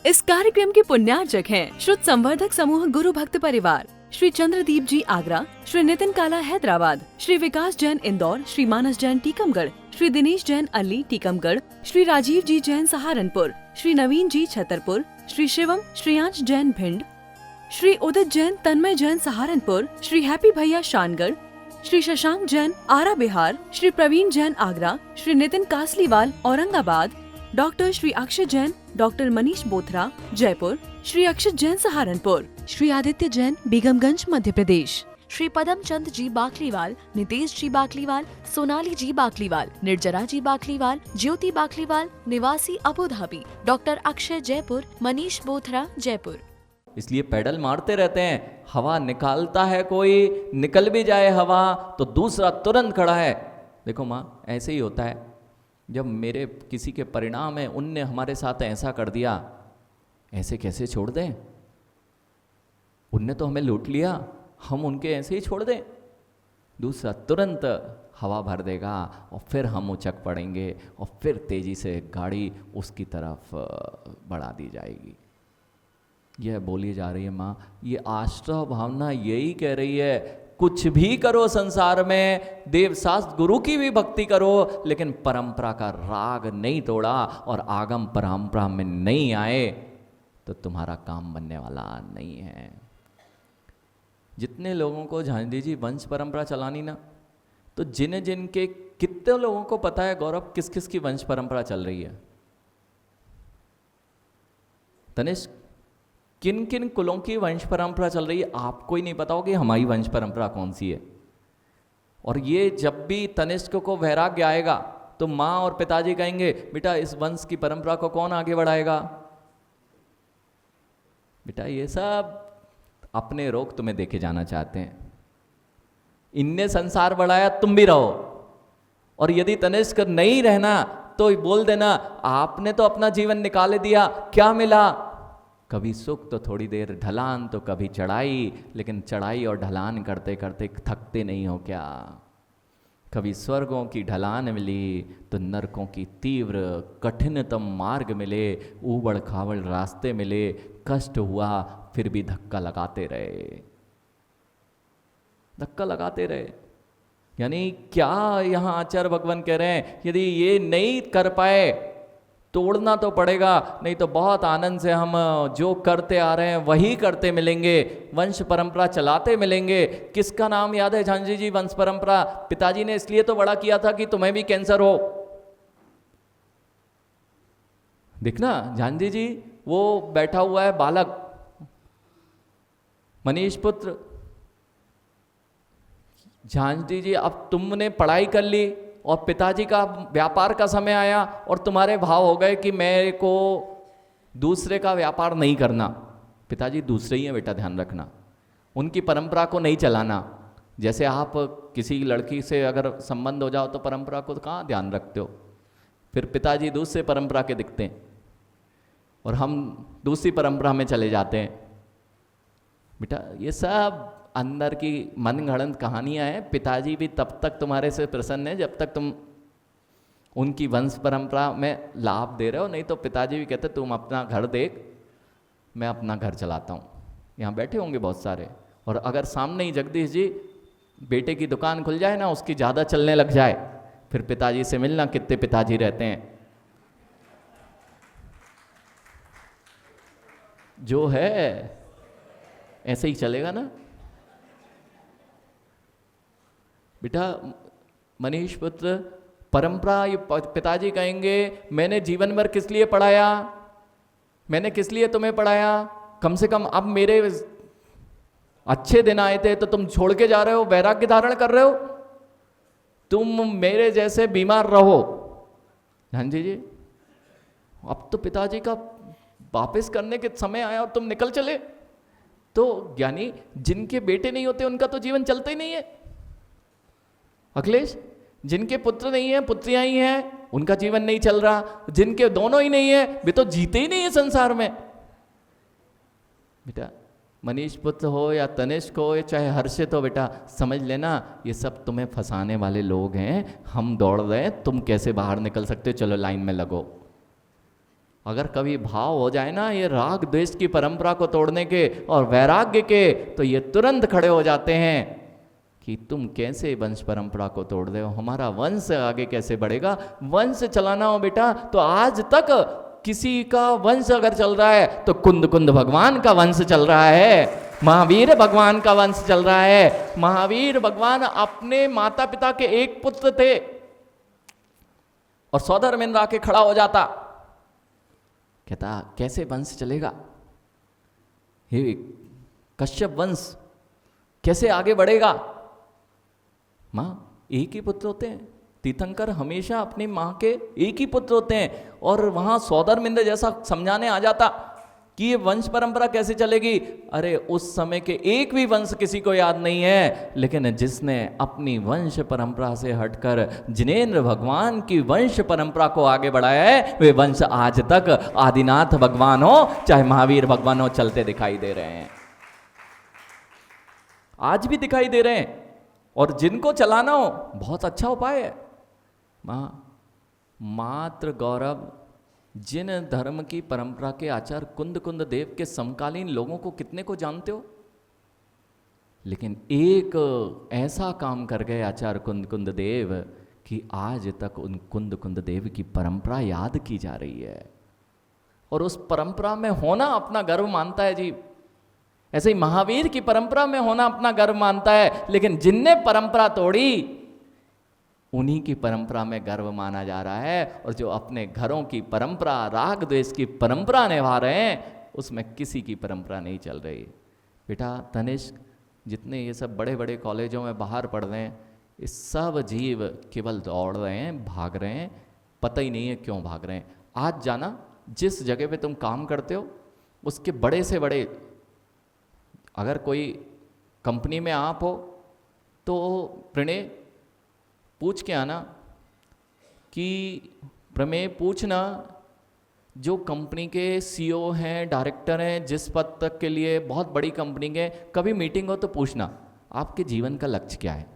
इस कार्यक्रम के पुण्यार्चक हैं श्रुत संवर्धक समूह गुरु भक्त परिवार, श्री चंद्रदीप जी आगरा, श्री नितिन काला हैदराबाद, श्री विकास जैन इंदौर, श्री मानस जैन टीकमगढ़, श्री दिनेश जैन अल्ली टीकमगढ़, श्री राजीव जी जैन सहारनपुर, श्री नवीन जी छतरपुर, श्री शिवम श्रेयांश जैन भिंड, श्री उदित जैन तन्मय जैन सहारनपुर, श्री हैप्पी भैया शानगढ़, श्री शशांक जैन आरा बिहार, श्री प्रवीण जैन आगरा, श्री नितिन कासलीवाल औरंगाबाद, डॉक्टर श्री अक्षय जैन, डॉक्टर मनीष बोथरा जयपुर, श्री अक्षत जैन सहारनपुर, श्री आदित्य जैन बेगमगंज मध्य प्रदेश, श्री पदम चंद जी बाकलीवाल, नितेश जी बाकलीवाल, सोनाली जी बाकलीवाल, निर्जरा जी बाकलीवाल, ज्योति बाकलीवाल निवासी Abu Dhabi, doctor Akshay Jaipur, Manish Bothra Jaipur. इसलिए पेडल मारते रहते हैं, हवा निकालता है कोई, निकल भी जाए हवा तो दूसरा तुरंत खड़ा है। देखो माँ, ऐसे ही होता है। जब मेरे किसी के परिणाम है, उनने हमारे साथ ऐसा कर दिया, ऐसे कैसे छोड़ दें? उनने तो हमें लूट लिया, हम उनके ऐसे ही छोड़ दें? दूसरा तुरंत हवा भर देगा और फिर हम उचक पड़ेंगे और फिर तेजी से गाड़ी उसकी तरफ बढ़ा दी जाएगी। यह बोली जा रही है माँ, ये आश्रय भावना यही कह रही है, कुछ भी करो संसार में, देव शास्त्र गुरु की भी भक्ति करो, लेकिन परंपरा का राग नहीं तोड़ा और आगम परंपरा में नहीं आए तो तुम्हारा काम बनने वाला नहीं है। जितने लोगों को झांझी जी वंश परंपरा चलानी ना, तो जिन जिन के कितने लोगों को पता है गौरव किस किस की वंश परंपरा चल रही है? तनिष्क, किन किन कुलों की वंश परंपरा चल रही है? आपको ही नहीं पता हो कि हमारी वंश परंपरा कौन सी है। और ये जब भी तनिष्क को वैराग्य आएगा तो माँ और पिताजी कहेंगे, बेटा इस वंश की परंपरा को कौन आगे बढ़ाएगा? बेटा ये सब अपने रोग तुम्हें देके जाना चाहते हैं। इनने संसार बढ़ाया, तुम भी रहो। और यदि तनिष्क नहीं रहना तो बोल देना, आपने तो अपना जीवन निकाल दिया, क्या मिला? कभी सुख तो थोड़ी देर, ढलान तो कभी चढ़ाई, लेकिन चढ़ाई और ढलान करते करते थकते नहीं हो क्या? कभी स्वर्गों की ढलान मिली तो नरकों की तीव्र कठिनतम मार्ग मिले, ऊबड़ खाबड़ रास्ते मिले, कष्ट हुआ फिर भी धक्का लगाते रहे, धक्का लगाते रहे। यानी क्या यहाँ आचार्य भगवान कह रहे हैं, यदि ये नहीं कर पाए तोड़ना तो पड़ेगा, नहीं तो बहुत आनंद से हम जो करते आ रहे हैं वही करते मिलेंगे, वंश परंपरा चलाते मिलेंगे। किसका नाम याद है झांझी जी? वंश परंपरा पिताजी ने इसलिए तो बड़ा किया था कि तुम्हें भी कैंसर हो। देखना झांझी जी, वो बैठा हुआ है बालक मनीष पुत्र। झांझी जी, अब तुमने पढ़ाई कर ली और पिताजी का व्यापार का समय आया और तुम्हारे भाव हो गए कि मेरे को दूसरे का व्यापार नहीं करना। पिताजी दूसरे ही हैं बेटा, ध्यान रखना, उनकी परंपरा को नहीं चलाना। जैसे आप किसी लड़की से अगर संबंध हो जाओ तो परंपरा को कहाँ ध्यान रखते हो? फिर पिताजी दूसरे परंपरा के दिखते हैं और हम दूसरी परंपरा में चले जाते हैं। बेटा ये सब अंदर की मनगढ़ंत कहानियां हैं। पिताजी भी तब तक तुम्हारे से प्रसन्न है जब तक तुम उनकी वंश परंपरा में लाभ दे रहे हो, नहीं तो पिताजी भी कहते तुम अपना घर देख, मैं अपना घर चलाता हूँ। यहाँ बैठे होंगे बहुत सारे, और अगर सामने ही जगदीश जी बेटे की दुकान खुल जाए ना, उसकी ज़्यादा चलने लग जाए, फिर पिताजी से मिलना, कितने पिताजी रहते हैं जो है ऐसे ही चलेगा ना। बेटा मनीष पुत्र, परंपरा, ये पिताजी कहेंगे मैंने जीवन भर किस लिए पढ़ाया, मैंने किस लिए तुम्हें पढ़ाया? कम से कम अब मेरे अच्छे दिन आए थे तो तुम छोड़ के जा रहे हो, वैराग्य धारण कर रहे हो, तुम मेरे जैसे बीमार रहो। झांझी जी, अब तो पिताजी का वापस करने के समय आया और तुम निकल चले। तो यानी जिनके बेटे नहीं होते उनका तो जीवन चलता ही नहीं है। अखिलेश, जिनके पुत्र नहीं है, पुत्रियां ही हैं, उनका जीवन नहीं चल रहा। जिनके दोनों ही नहीं है, वे तो जीते ही नहीं है संसार में। बेटा मनीष पुत्र हो या तनिष्क हो या चाहे हर्षित हो, बेटा समझ लेना ये सब तुम्हें फंसाने वाले लोग हैं। हम दौड़ रहे हैं, तुम कैसे बाहर निकल सकते हो? चलो लाइन में लगो। अगर कभी भाव हो जाए ना ये राग द्वेष की परंपरा को तोड़ने के और वैराग्य के, तो ये तुरंत खड़े हो जाते हैं कि तुम कैसे वंश परंपरा को तोड़ रहे हो, हमारा वंश आगे कैसे बढ़ेगा। वंश चलाना हो बेटा तो आज तक किसी का वंश अगर चल रहा है तो कुंद कुंद भगवान का वंश चल रहा है, महावीर भगवान का वंश चल रहा है। महावीर भगवान अपने माता पिता के एक पुत्र थे और सौधर्मेंद्र आके खड़ा हो जाता, कहता कैसे वंश चलेगा, हे कश्यप वंश कैसे आगे बढ़ेगा। मां एक ही पुत्र होते हैं, तीर्थंकर हमेशा अपनी मां के एक ही पुत्र होते हैं। और वहां सौधर्मेंद्र जैसा समझाने आ जाता कि ये वंश परंपरा कैसे चलेगी। अरे उस समय के एक भी वंश किसी को याद नहीं है, लेकिन जिसने अपनी वंश परंपरा से हटकर जिनेंद्र भगवान की वंश परंपरा को आगे बढ़ाया है, वे वंश आज तक आदिनाथ भगवान हो चाहे महावीर भगवान हो चलते दिखाई दे रहे हैं, आज भी दिखाई दे रहे हैं। और जिनको चलाना हो बहुत अच्छा उपाय है। मात्र गौरव, जिन धर्म की परंपरा के आचार्य कुंद कुंद देव के समकालीन लोगों को कितने को जानते हो, लेकिन एक ऐसा काम कर गए आचार्य कुंद कुंद देव कि आज तक उन कुंद कुंद देव की परंपरा याद की जा रही है और उस परंपरा में होना अपना गर्व मानता है जी। ऐसे ही महावीर की परंपरा में होना अपना गर्व मानता है, लेकिन जिनने परंपरा तोड़ी उन्हीं की परंपरा में गर्व माना जा रहा है। और जो अपने घरों की परंपरा, राग द्वेष की परंपरा निभा रहे हैं, उसमें किसी की परंपरा नहीं चल रही। बेटा तनिष्क, जितने ये सब बड़े बड़े कॉलेजों में बाहर पढ़ रहे हैं, ये सब जीव केवल दौड़ रहे हैं, भाग रहे हैं, पता ही नहीं है क्यों भाग रहे हैं। आज जाना, जिस जगह पे तुम काम करते हो उसके बड़े से बड़े, अगर कोई कंपनी में आप हो तो प्रणय पूछ के आना कि प्रमेय पूछना जो कंपनी के सीईओ हैं, डायरेक्टर हैं, जिस पद तक के लिए बहुत बड़ी कंपनी के, कभी मीटिंग हो तो पूछना आपके जीवन का लक्ष्य क्या है।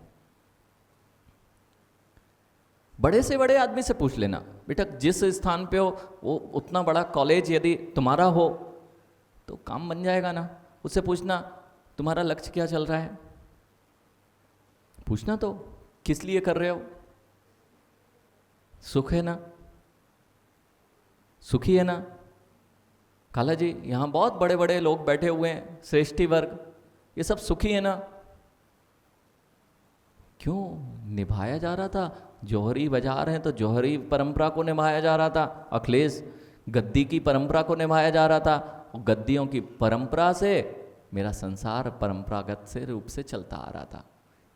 बड़े से बड़े आदमी से पूछ लेना, बेटा जिस स्थान पे हो वो उतना बड़ा कॉलेज यदि तुम्हारा हो तो काम बन जाएगा ना। उससे पूछना तुम्हारा लक्ष्य क्या चल रहा है, पूछना तो किस लिए कर रहे हो, सुख है ना, सुखी है ना। काला जी यहाँ बहुत बड़े बड़े लोग बैठे हुए हैं, श्रेष्ठी वर्ग, ये सब सुखी है ना। क्यों निभाया जा रहा था, जौहरी बजा रहे हैं तो जौहरी परंपरा को निभाया जा रहा था। अखिलेश गद्दी की परंपरा को निभाया जा रहा था, और गद्दियों की परंपरा से मेरा संसार परंपरागत से रूप से चलता आ रहा था।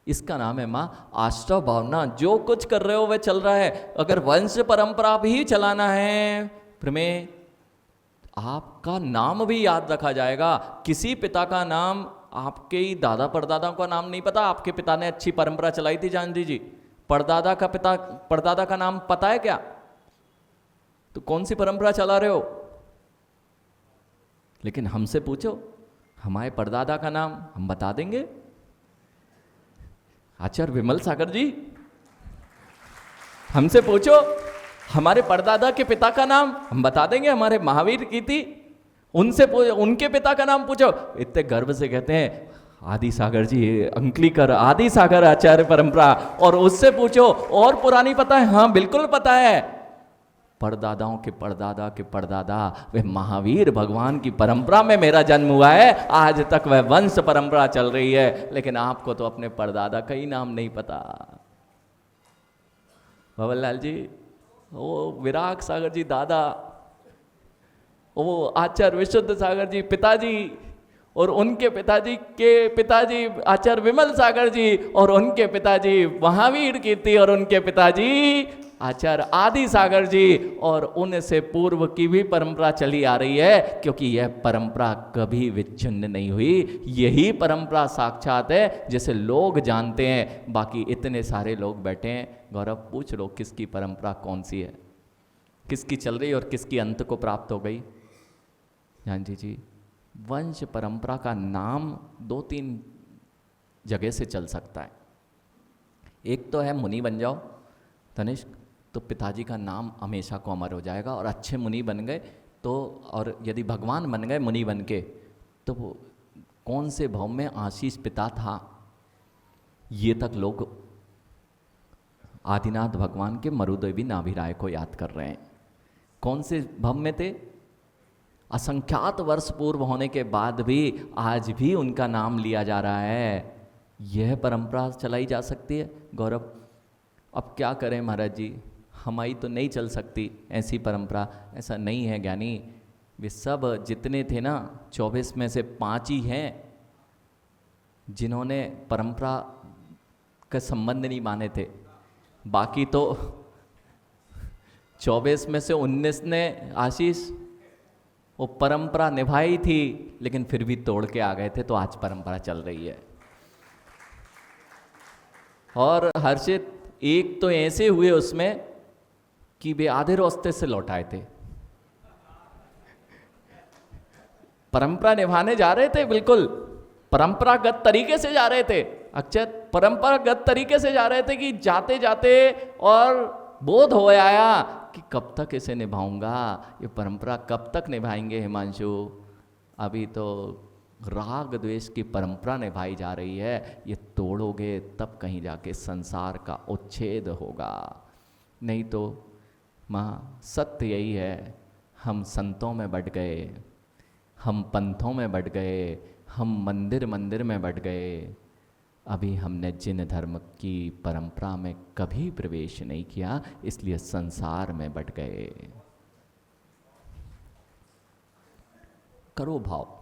इसका नाम है माँ आश्रव भावना। जो कुछ कर रहे हो वह चल रहा है। अगर वंश परंपरा भी चलाना है प्रमेय, आपका नाम भी याद रखा जाएगा। किसी पिता का नाम, आपके ही दादा परदादा का नाम नहीं पता, आपके पिता ने अच्छी परंपरा चलाई थी जान जी, परदादा का पिता, परदादा का नाम पता है क्या, तो कौन सी परंपरा चला रहे हो। लेकिन हमसे पूछो हमारे परदादा का नाम, हम बता देंगे। आचार्य विमल सागर जी, हमसे पूछो हमारे परदादा के पिता का नाम, हम बता देंगे। हमारे महावीर की थी, उनसे उनके पिता का नाम पूछो, इतने गर्व से कहते हैं आदि सागर जी, अंकलीकर आदि सागर आचार्य परंपरा। और उससे पूछो और पुरानी पता है, हाँ बिल्कुल पता है, परदादाओं के परदादा के परदादा, वह महावीर भगवान की परंपरा में मेरा जन्म हुआ है। आज तक वह वंश परंपरा चल रही है, लेकिन आपको तो अपने परदादा का ही नाम नहीं पता। भवन लाल जी, वो विराग सागर जी दादा, वो आचार्य विशुद्ध सागर जी पिताजी, और उनके पिताजी के पिताजी आचार्य विमल सागर जी, और उनके पिताजी महावीर कीर्ति, और उनके पिताजी आचार्य आदि सागर जी, और उनसे पूर्व की भी परंपरा चली आ रही है, क्योंकि यह परंपरा कभी विच्छिन्न नहीं हुई। यही परंपरा साक्षात है जिसे लोग जानते हैं। बाकी इतने सारे लोग बैठे हैं, गौरव पूछ लो किसकी परंपरा कौन सी है, किसकी चल रही और किसकी अंत को प्राप्त हो गई। जानजी जी, वंश परंपरा का नाम 2-3 जगह से चल सकता है। एक तो है मुनि बन जाओ तनिष्क, तो पिताजी का नाम हमेशा को अमर हो जाएगा और अच्छे मुनि बन गए, तो और यदि भगवान बन गए मुनि बन के, तो वो कौन से भव में आशीष पिता था, ये तक लोग आदिनाथ भगवान के मरुदेवी नाभिराय को याद कर रहे हैं। कौन से भव में थे? असंख्यात वर्ष पूर्व होने के बाद भी आज भी उनका नाम लिया जा रहा है। यह परंपरा चलाई जा सकती है गौरव? अब क्या करें महाराज जी, हमारी तो नहीं चल सकती ऐसी परंपरा। ऐसा नहीं है ज्ञानी, वे सब जितने थे ना 24 में से 5 ही हैं जिन्होंने परंपरा का संबंध नहीं माने थे। बाकी तो 24 में से 19 ने आशीष वो परंपरा निभाई थी, लेकिन फिर भी तोड़ के आ गए थे, तो आज परंपरा चल रही है। और हर्षित एक तो ऐसे हुए उसमें कि वे आधे रास्ते से लौट आए थे। परंपरा निभाने जा रहे थे, बिल्कुल परंपरागत तरीके से जा रहे थे अक्षत, परंपरागत तरीके से जा रहे थे कि जाते जाते और बोध हो आया कि कब तक इसे निभाऊंगा, ये परंपरा कब तक निभाएंगे हिमांशु। अभी तो राग द्वेष की परंपरा निभाई जा रही है, ये तोड़ोगे तब कहीं जाके संसार का उच्छेद होगा। नहीं तो माँ सत्य यही है, हम संतों में बट गए, हम पंथों में बट गए, हम मंदिर मंदिर में बट गए। अभी हमने जिन धर्म की परंपरा में कभी प्रवेश नहीं किया, इसलिए संसार में बट गए। करो भाव,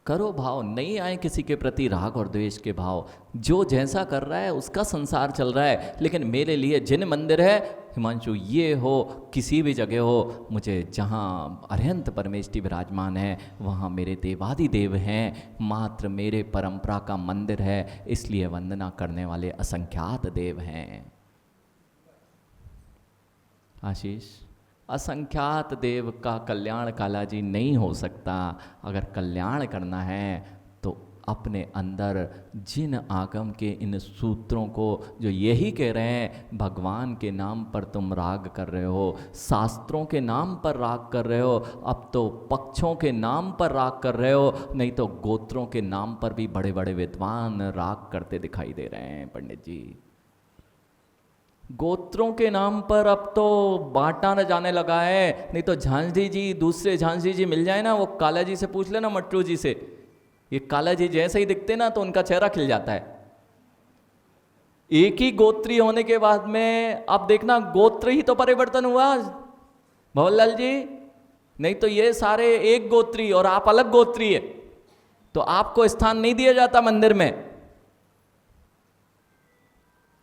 करो भाव, नहीं आए किसी के प्रति राग और द्वेष के भाव। जो जैसा कर रहा है उसका संसार चल रहा है, लेकिन मेरे लिए जिन मंदिर है हिमांशु, ये हो किसी भी जगह हो, मुझे जहाँ अरहंत परमेष्टि विराजमान है वहाँ मेरे देवादि देव हैं, मात्र मेरे परंपरा का मंदिर है, इसलिए वंदना करने वाले असंख्यात देव हैं। आशीष, असंख्यात देव का कल्याण काला जी नहीं हो सकता। अगर कल्याण करना है तो अपने अंदर जिन आगम के इन सूत्रों को जो यही कह रहे हैं, भगवान के नाम पर तुम राग कर रहे हो, शास्त्रों के नाम पर राग कर रहे हो, अब तो पक्षों के नाम पर राग कर रहे हो, नहीं तो गोत्रों के नाम पर भी बड़े बड़े विद्वान राग करते दिखाई दे रहे हैं पंडित जी। गोत्रों के नाम पर अब तो बांटा न जाने लगा है। नहीं तो झांसी जी, दूसरे झांसी जी मिल जाए ना, वो काला जी से पूछ लेना, मट्टू जी से। ये काला जी जैसे ही दिखते ना तो उनका चेहरा खिल जाता है। एक ही गोत्री होने के बाद में अब देखना गोत्र ही तो परिवर्तन हुआ भवरलाल जी। नहीं तो ये सारे एक गोत्री और आप अलग गोत्री है, तो आपको स्थान नहीं दिया जाता मंदिर में।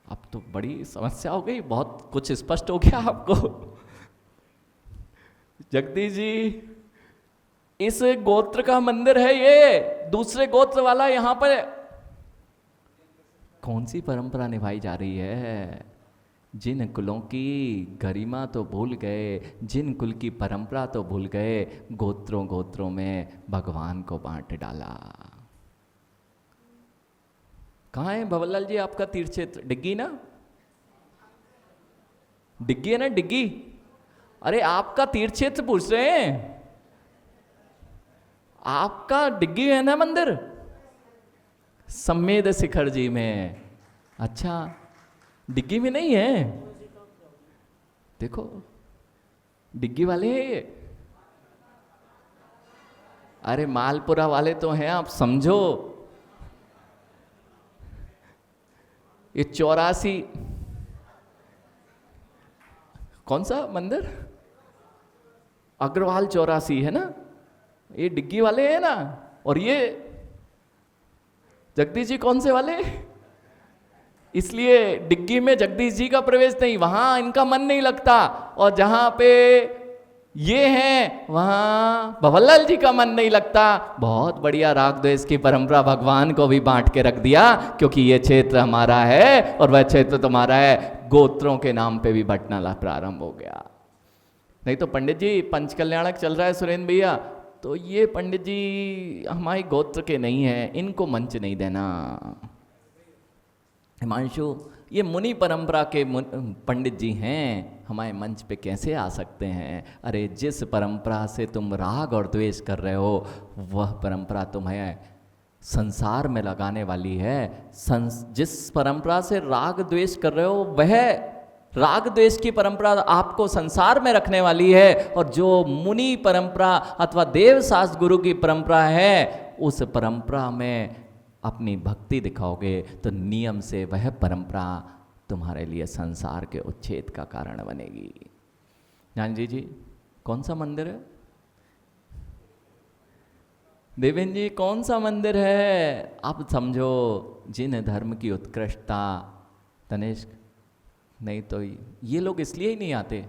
अब तो बड़ी समस्या हो गई, बहुत कुछ स्पष्ट हो गया आपको। जगदीश जी, इस गोत्र का मंदिर है ये, दूसरे गोत्र वाला यहां पर कौन सी परंपरा निभाई जा रही है? जिन कुलों की गरिमा तो भूल गए, जिन कुल की परंपरा तो भूल गए, गोत्रों गोत्रों में भगवान को बांट डाला। कहाँ है भवरलाल जी आपका तीर्थ क्षेत्र? डिग्गी ना? डिग्गी है ना? डिग्गी। अरे आपका तीर्थ क्षेत्र पूछ रहे हैं, आपका डिग्गी है ना मंदिर? सम्मेद शिखर जी में। अच्छा, डिग्गी में नहीं है? देखो डिग्गी वाले हैं ये। अरे मालपुरा वाले तो हैं, आप समझो। ये 84 कौन सा मंदिर? अग्रवाल 84 है ना, ये डिग्गी वाले हैं ना। और ये जगदीश जी कौन से वाले? इसलिए डिग्गी में जगदीश जी का प्रवेश नहीं, वहां इनका मन नहीं लगता। और जहां पे ये हैं वहां भवरलाल जी का मन नहीं लगता। बहुत बढ़िया राग द्वेष की परंपरा भगवान को भी बांट के रख दिया, क्योंकि ये क्षेत्र हमारा है और वह क्षेत्र तुम्हारा है। गोत्रों के नाम पे भी बंटना प्रारंभ हो गया। नहीं तो पंडित जी पंचकल्याणक चल रहा है सुरेंद्र भैया, तो ये पंडित जी हमारे गोत्र के नहीं है, इनको मंच नहीं देना। हिमांशु, ये मुनि परंपरा के पंडित जी हैं, हमारे मंच पे कैसे आ सकते हैं? अरे जिस परंपरा से तुम राग और द्वेष कर रहे हो, वह परंपरा तुम्हें संसार में लगाने वाली है। जिस परंपरा से राग द्वेष कर रहे हो, वह राग द्वेष की परंपरा आपको संसार में रखने वाली है। और जो मुनि परंपरा अथवा देव शास्त्र गुरु की परंपरा है, उस परंपरा में अपनी भक्ति दिखाओगे तो नियम से वह परंपरा तुम्हारे लिए संसार के उच्छेद का कारण बनेगी। जानवी जी, कौन सा मंदिर है? देवेंद्र जी, कौन सा मंदिर है? आप समझो, जिन धर्म की उत्कृष्टता, तनिष्क, नहीं तो ये लोग इसलिए ही नहीं आते।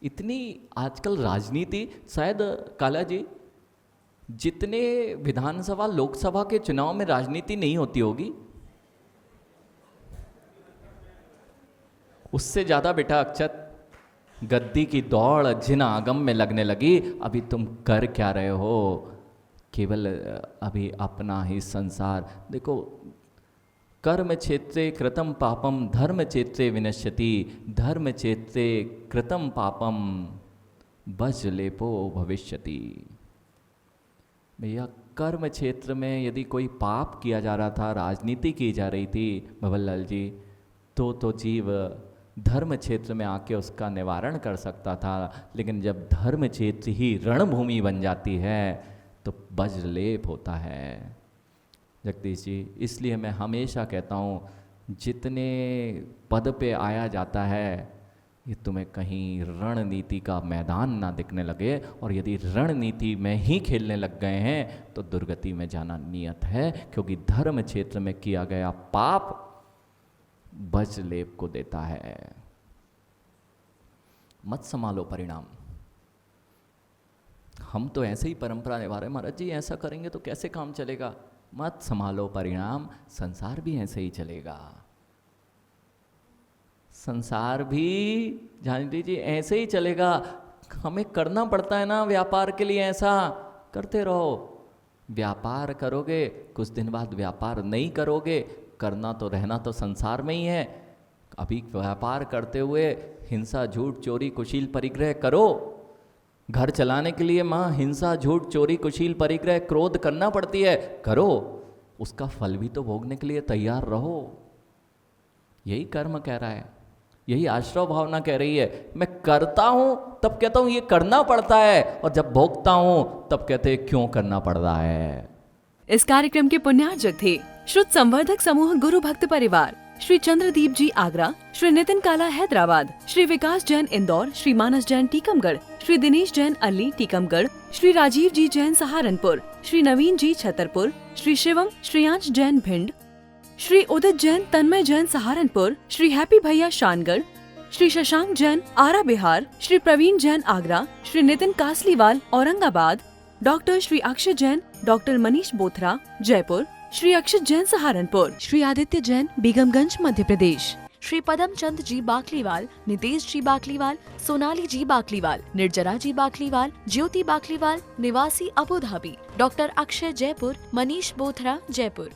इतनी आजकल राजनीति, शायद काला जी जितने विधानसभा लोकसभा के चुनाव में राजनीति नहीं होती होगी, उससे ज़्यादा बेटा अक्षत गद्दी की दौड़ जिन आगम में लगने लगी। अभी तुम कर क्या रहे हो? केवल अभी अपना ही संसार देखो। कर्म क्षेत्रे कृतं पापम धर्म क्षेत्रे विनश्यति, धर्म क्षेत्रे कृतं पापम वज्रलेपो भविष्यति। भैया, कर्म क्षेत्र में यदि कोई पाप किया जा रहा था, राजनीति की जा रही थी भवनलाल जी, तो जीव धर्म क्षेत्र में आके उसका निवारण कर सकता था। लेकिन जब धर्म क्षेत्र ही रणभूमि बन जाती है तो वज्रलेप होता है। जगदीश जी, इसलिए मैं हमेशा कहता हूँ, जितने पद पे आया जाता है, ये तुम्हें कहीं रणनीति का मैदान ना दिखने लगे। और यदि रणनीति में ही खेलने लग गए हैं तो दुर्गति में जाना नियत है, क्योंकि धर्म क्षेत्र में किया गया पाप वज्रलेप को देता है। मत संभालो परिणाम। हम तो ऐसे ही परंपरा निभा रहे, महाराज जी ऐसा करेंगे तो कैसे काम चलेगा? मत संभालो परिणाम, संसार भी ऐसे ही चलेगा। संसार भी जान लीजिए ऐसे ही चलेगा। हमें करना पड़ता है ना व्यापार के लिए, ऐसा करते रहो। व्यापार करोगे, कुछ दिन बाद व्यापार नहीं करोगे, करना तो रहना तो संसार में ही है। अभी व्यापार करते हुए हिंसा, झूठ, चोरी, कुशील, परिग्रह करो। घर चलाने के लिए माँ हिंसा, झूठ, चोरी, कुशील, परिग्रह, क्रोध करना पड़ती है, करो। उसका फल भी तो भोगने के लिए तैयार रहो। यही कर्म कह रहा है, यही आश्रव भावना कह रही है। मैं करता हूं तब कहता हूं ये करना पड़ता है, और जब भोगता हूं तब कहते हैं क्यों करना पड़ रहा है। इस कार्यक्रम के पुण्यार्जक थे शुद्ध संवर्धक समूह गुरु भक्त परिवार, श्री चंद्रदीप जी आगरा, श्री नितिन काला हैदराबाद, श्री विकास जैन इंदौर, श्री मानस जैन टीकमगढ़, श्री दिनेश जैन अल्ली टीकमगढ़, श्री राजीव जी जैन सहारनपुर, श्री नवीन जी छतरपुर, श्री शिवम श्रेयांश जैन भिंड, श्री उदित जैन तन्मय जैन सहारनपुर, श्री हैप्पी भैया शानगढ़, श्री शशांक जैन आरा बिहार, श्री प्रवीण जैन आगरा, श्री नितिन कासलीवाल औरंगाबाद, डॉक्टर श्री अक्षय जैन, डॉक्टर मनीष बोथरा जयपुर, श्री अक्षत जैन सहारनपुर, श्री आदित्य जैन बेगमगंज मध्य प्रदेश, श्री पदम चंद जी बाकलीवाल, नितेश जी बाकलीवाल, सोनाली जी बाकलीवाल, निर्जरा जी बाकलीवाल, ज्योति बाकलीवाल निवासी Abu Dhabi, doctor Akshay Jaipur, Manish Bothra Jaipur.